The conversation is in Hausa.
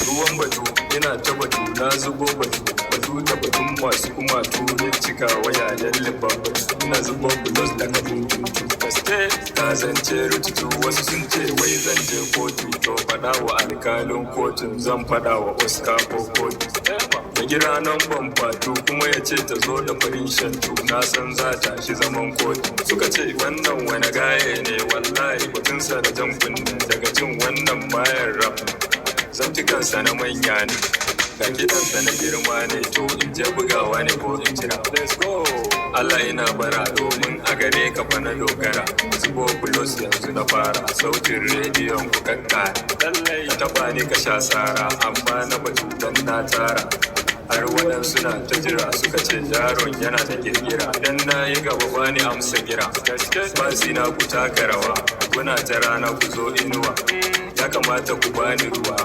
ruwan batu ina ta batu na zubo batu da batun masu kuma turin cika waya yan liba ina zubo bulos da kabin tutu gaske ta zance rututu wasu sun ce wai zan je kotu to fada wa alkalin kotun zan fada wa Oscar ko kotu da gira nan ban fatu kuma ya ce ta zo da farin shantu na san za ta shi zaman kotu suka ce wannan wani gaye ne wallahi batunsa da jan kunni daga jin wannan bayan rap zantukansa na manya ne ga kiɗansa na girma ne to in je bugawa ne ko in jira let's go Allah ina bara domin a gare ka fa na dogara zubo plus yanzu na fara sautin rediyon ku kakkara lallai ka taba ni ka sha sara amma na batu dan na tara har waɗansu na ta jira suka ce yaron yana da kirkira dan na yi gaba bani amsa gira basi na ku taka rawa kuna ta rana ku zo inuwa ya kamata ku bani ruwa